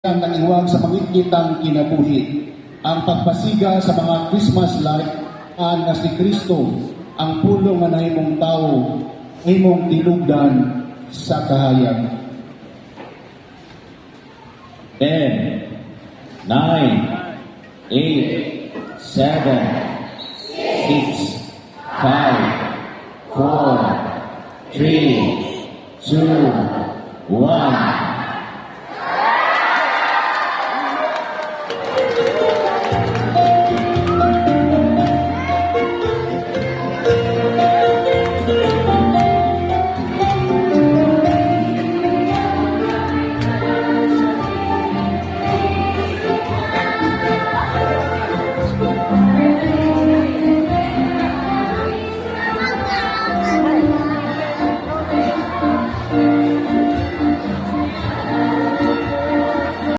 ang naniwag sa pangititang kinabuhi. Ang pagpasiga sa mga Christmas light nga si Kristo ang pulong nga nahimong tao himong tilugdan sa kahayag. 10, 9, 8, 7, 6, 5, 4, 3, 2, 1.